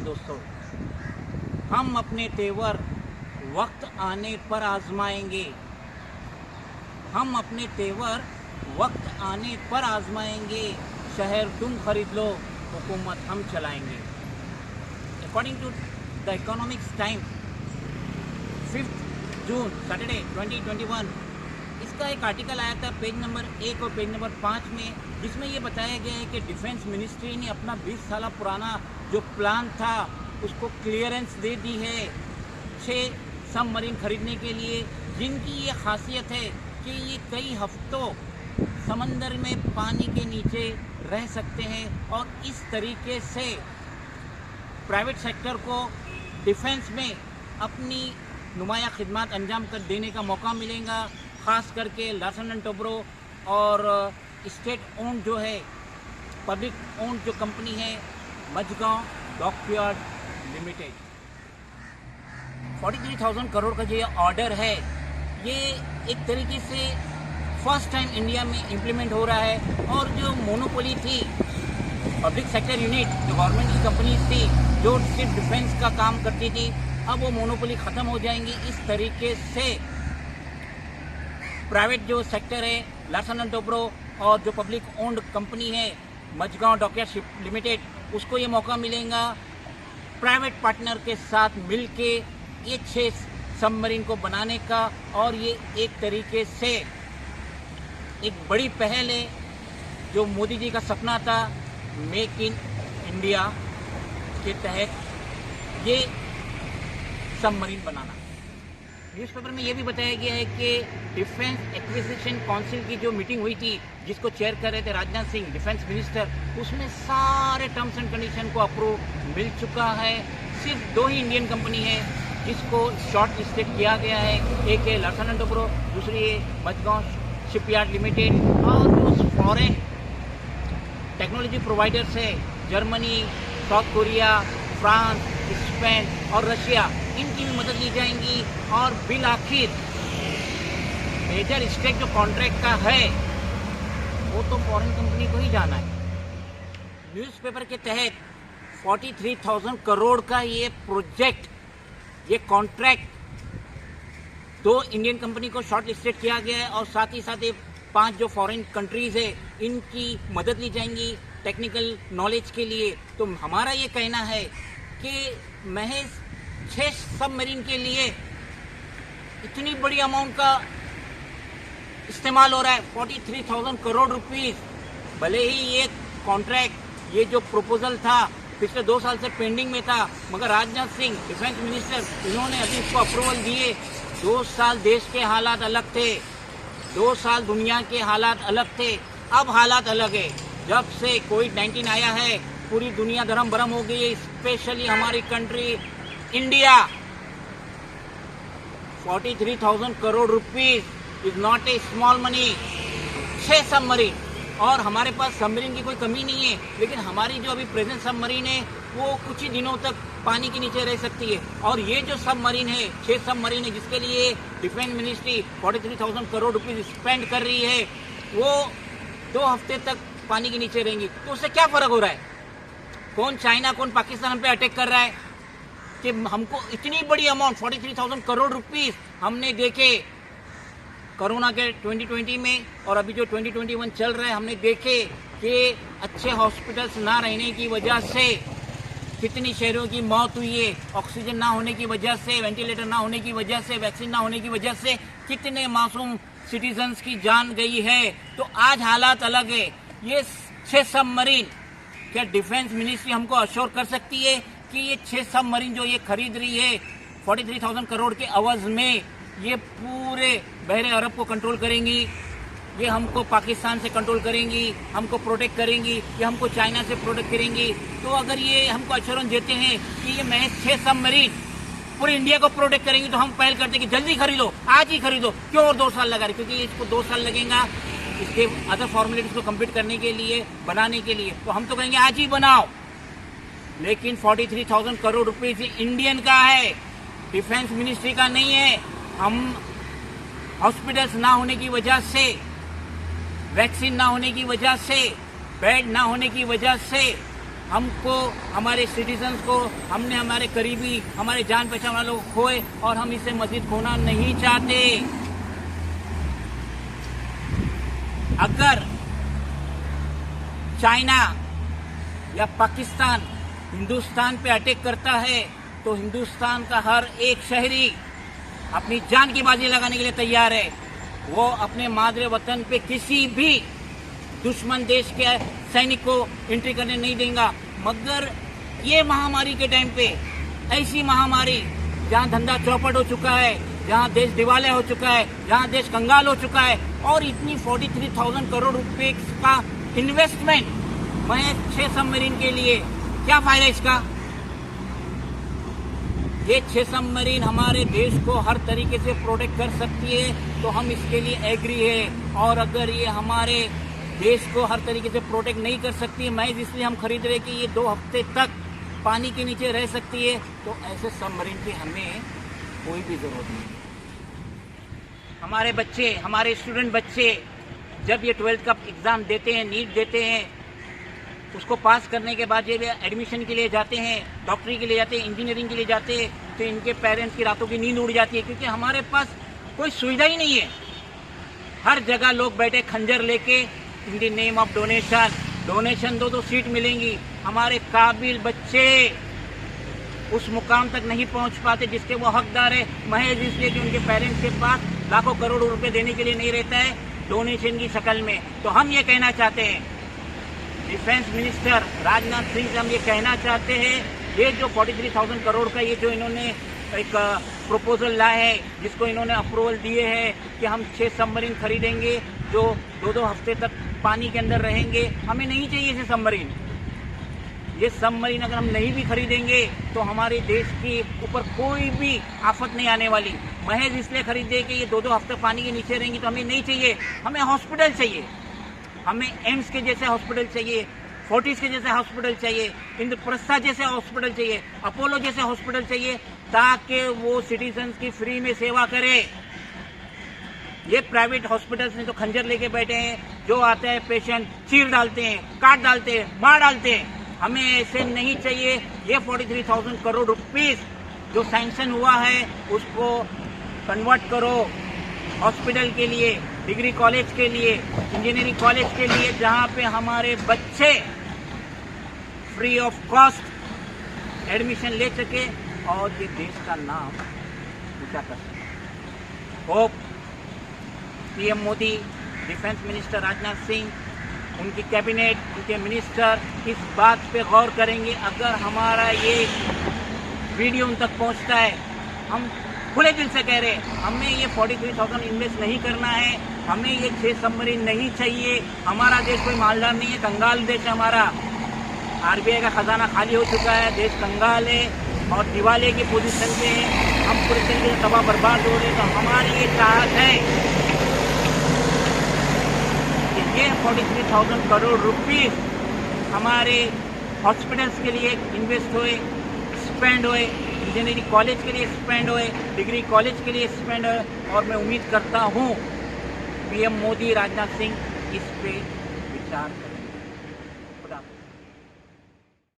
दोस्तों, हम अपने तेवर वक्त आने पर आजमाएंगे। हम अपने तेवर वक्त आने पर आजमाएंगे। शहर तुम खरीद लो, हुकूमत हम चलाएंगे। According to the economics time 5 June Saturday 2021, इसका एक आर्टिकल आया था पेज नंबर 1 और पेज नंबर 5 में, जिसमें ये बताया गया है कि डिफेंस मिनिस्ट्री ने अपना 20 साल पुराना जो प्लान था उसको क्लियरेंस दे दी है 6 सबमरीन खरीदने के लिए, जिनकी ये खासियत है कि ये कई हफ्तों समंदर में पानी के नीचे रह सकते हैं और इस तरीके से प्राइवेट सेक्टर को डिफेंस में अपनी नुमाया खिदमत अंजाम कर देने का मौका मिलेगा। ख़ास करके लार्सन एंड टोब्रो और स्टेट ओन जो है, पब्लिक ओन जो कंपनी है मझगांव डॉकयार्ड लिमिटेड। 43,000 करोड़ का जो ये ऑर्डर है, ये एक तरीके से फर्स्ट टाइम इंडिया में इम्प्लीमेंट हो रहा है। और जो मोनोपोली थी, पब्लिक सेक्टर यूनिट जो गवर्नमेंट की कंपनीज थी जो सिर्फ डिफेंस का काम करती थी, अब वो मोनोपोली ख़त्म हो जाएंगी। इस तरीके से प्राइवेट जो सेक्टर है लार्सन एंड टोब्रो और जो पब्लिक ओन्ड कंपनी है मझगांव डॉकयार्ड लिमिटेड, उसको ये मौका मिलेगा प्राइवेट पार्टनर के साथ मिलके ये 6 सबमरीन को बनाने का। और ये एक तरीके से एक बड़ी पहल है जो मोदी जी का सपना था, मेक इन इंडिया के तहत ये सबमरीन बनाना। न्यूज़पेपर में ये भी बताया गया है कि डिफेंस एक्विजिशन काउंसिल की जो मीटिंग हुई थी, जिसको चेयर कर रहे थे राजनाथ सिंह डिफेंस मिनिस्टर, उसमें सारे टर्म्स एंड कंडीशन को अप्रूव मिल चुका है। सिर्फ 2 ही इंडियन कंपनी है जिसको शॉर्ट लिस्टेड किया गया है। एक है लार्सन एंड टोब्रो, दूसरी है मझगांव शिपयार्ड लिमिटेड। और जो फॉरेन टेक्नोलॉजी प्रोवाइडर्स है Germany, south Korea, France, Spain और रशिया, इनकी भी मदद ली जाएंगी। और बिल आखिर मेजर स्टेक जो कॉन्ट्रैक्ट का है वो तो फॉरेन कंपनी को ही जाना है। न्यूज़पेपर के तहत 43,000 करोड़ का ये प्रोजेक्ट, ये कॉन्ट्रैक्ट 2 इंडियन कंपनी को शॉर्ट लिस्टेड किया गया है। और साथ ही साथ ये 5 जो फॉरेन कंट्रीज है इनकी मदद ली जाएंगी टेक्निकल नॉलेज के लिए। तो हमारा ये कहना है कि महज 6 सबमरीन के लिए इतनी बड़ी अमाउंट का इस्तेमाल हो रहा है, 43,000 करोड़ रुपीस। भले ही ये कॉन्ट्रैक्ट, ये जो प्रपोजल था पिछले 2 साल से पेंडिंग में था, मगर राजनाथ सिंह डिफेंस मिनिस्टर, इन्होंने अभी इसको अप्रूवल दिए। 2 साल देश के हालात अलग थे, 2 साल दुनिया के हालात अलग थे, अब हालात अलग है। जब से कोविड-19 आया है पूरी दुनिया गरम बरम हो गई है, स्पेशली हमारी country India. 43,000 crore rupees is not a small money. 6 submarine, और हमारे पास सबमरीन की कोई कमी नहीं है, लेकिन हमारी जो अभी प्रेजेंट सबमरीन है वो कुछ ही दिनों तक पानी के नीचे रह सकती है। और ये जो सबमरीन है, 6 सबमरीन है, जिसके लिए defence ministry 43,000 crore rupees spend कर रही है, वो 2 हफ्ते तक पानी के नीचे रहेंगी। तो उससे क्या फर्क हो रहा है? कौन चाइना, कौन पाकिस्तान हम पे अटैक कर रहा है कि हमको इतनी बड़ी अमाउंट 43,000 करोड़ रुपीस हमने देखे कोरोना के 2020 में, और अभी जो 2021 चल रहा है, हमने देखे कि अच्छे हॉस्पिटल्स ना रहने की वजह से कितनी शहरों की मौत हुई है, ऑक्सीजन ना होने की वजह से, वेंटिलेटर ना होने की वजह से, वैक्सीन ना होने की वजह से कितने मासूम सिटीजन्स की जान गई है। तो आज हालात अलग है। ये 6 सबमरीन, क्या डिफेंस मिनिस्ट्री हमको अश्योर कर सकती है कि ये 6 सबमरीन जो ये खरीद रही है 43,000 करोड़ के अवज में, ये पूरे बहरे अरब को कंट्रोल करेंगी, ये हमको पाकिस्तान से कंट्रोल करेंगी, हमको प्रोटेक्ट करेंगी, ये हमको चाइना से प्रोटेक्ट करेंगी? तो अगर ये हमको एश्योरेंस देते हैं कि ये महज 6 सबमरीन पूरे इंडिया को प्रोटेक्ट करेंगी, तो हम पहल करते कि जल्दी खरीदो, आज ही खरीदो। क्यों और 2 साल लगा रहे? क्योंकि इसको 2 साल लगेगा इसके अदर फॉर्मेलिटीज को कंप्लीट करने के लिए, बनाने के लिए। तो हम तो कहेंगे आज ही बनाओ। लेकिन 43,000 करोड़ रुपीस इंडियन का है, डिफेंस मिनिस्ट्री का नहीं है। हम हॉस्पिटल्स ना होने की वजह से, वैक्सीन ना होने की वजह से, बेड ना होने की वजह से हमको, हमारे सिटीजन्स को, हमने हमारे करीबी, हमारे जान पहचान वालों को खोए और हम इसे मजीद खोना नहीं चाहते। अगर चाइना या पाकिस्तान हिंदुस्तान पे अटैक करता है तो हिंदुस्तान का हर एक शहरी अपनी जान की बाजी लगाने के लिए तैयार है। वो अपने मादरे वतन पे किसी भी दुश्मन देश के सैनिक को एंट्री करने नहीं देगा। मगर ये महामारी के टाइम पे, ऐसी महामारी जहां धंधा चौपट हो चुका है, जहां देश दिवालिया हो चुका है, जहां देश कंगाल हो चुका है, और इतनी 43,000 करोड़ रुपए का इन्वेस्टमेंट महज 6 सबमरीन के लिए, क्या फायदा इसका? ये 6 सबमरीन हमारे देश को हर तरीके से प्रोटेक्ट कर सकती है, तो हम इसके लिए एग्री है। और अगर ये हमारे देश को हर तरीके से प्रोटेक्ट नहीं कर सकती है, महज इसलिए हम खरीद रहे कि ये 2 हफ्ते तक पानी के नीचे रह सकती है, तो ऐसे सबमरीन की हमें कोई भी जरूरत नहीं है। हमारे बच्चे, हमारे स्टूडेंट बच्चे जब ये 12th का एग्ज़ाम देते हैं, नीट देते हैं, उसको पास करने के बाद जब एडमिशन के लिए जाते हैं, डॉक्टरी के लिए जाते हैं, इंजीनियरिंग के लिए जाते हैं, तो इनके पेरेंट्स की रातों की नींद उड़ जाती है, क्योंकि हमारे पास कोई सुविधा ही नहीं है। हर जगह लोग बैठे खंजर लेके in the name of donation दो तो सीट मिलेंगी। हमारे काबिल बच्चे उस मुकाम तक नहीं पहुंच पाते जिसके वो हकदार है, महज इसलिए कि उनके पेरेंट्स के पास लाखों करोड़ों रुपए देने के लिए नहीं रहता है डोनेशन की शक्ल में। तो हम ये कहना चाहते हैं, डिफेंस मिनिस्टर राजनाथ सिंह से हम ये कहना चाहते हैं, ये जो 43,000 करोड़ का ये जो इन्होंने एक प्रपोजल लाए है, जिसको इन्होंने अप्रूवल दिए हैं कि हम 6 सबमरीन खरीदेंगे जो 2-2 हफ्ते तक पानी के अंदर रहेंगे, हमें नहीं चाहिए ये सबमरीन। ये सबमरीन अगर हम नहीं भी खरीदेंगे तो हमारे देश के ऊपर कोई भी आफत नहीं आने वाली। महज इसलिए खरीदे कि ये 2-2 हफ्ते पानी के नीचे रहेंगी, तो हमें नहीं चाहिए। हमें हॉस्पिटल चाहिए, हमें एम्स के जैसे हॉस्पिटल चाहिए, फोर्टिस के जैसे हॉस्पिटल चाहिए, इंद्रप्रस्थ जैसे हॉस्पिटल चाहिए, अपोलो जैसे हॉस्पिटल चाहिए, ताकि वो सिटीजन्स की फ्री में सेवा करे। ये प्राइवेट हॉस्पिटल्स में तो खंजर लेके बैठे हैं, जो आता है पेशेंट चीर डालते हैं, काट डालते हैं, मार डालते हैं। हमें ऐसे नहीं चाहिए। ये 43,000 करोड़ रुपीस जो सैंक्शन हुआ है उसको कन्वर्ट करो हॉस्पिटल के लिए, डिग्री कॉलेज के लिए, इंजीनियरिंग कॉलेज के लिए, जहाँ पे हमारे बच्चे फ्री ऑफ कॉस्ट एडमिशन ले सके और ये देश का नाम ऊंचा कर सके। Hope PM Modi, defence minister Rajnath Singh, उनकी कैबिनेट, उनके मिनिस्टर इस बात पे गौर करेंगे। अगर हमारा ये वीडियो उन तक पहुंचता है, हम खुले दिल से कह रहे हैं, हमें ये 43,000 इन्वेस्ट नहीं करना है, हमें ये 6 सबमरीन नहीं चाहिए। हमारा देश कोई मालदार नहीं है, कंगाल देश है हमारा। आरबीआई का खजाना खाली हो चुका है, देश कंगाल है और दिवालिये की पोजीशन पे है। हम पूरे तरीके से तबाह बर्बाद हो रहे हैं। तो हमारी ये चाहत है कि ये 43,000 करोड़ रुपीस हमारे हॉस्पिटल्स के लिए इन्वेस्ट होए, स्पेंड होए, इंजीनियरिंग कॉलेज के लिए स्पेंड होए, डिग्री कॉलेज के लिए स्पेंड होए। और मैं उम्मीद करता हूँ पीएम मोदी, राजनाथ सिंह इस पे विचार करें।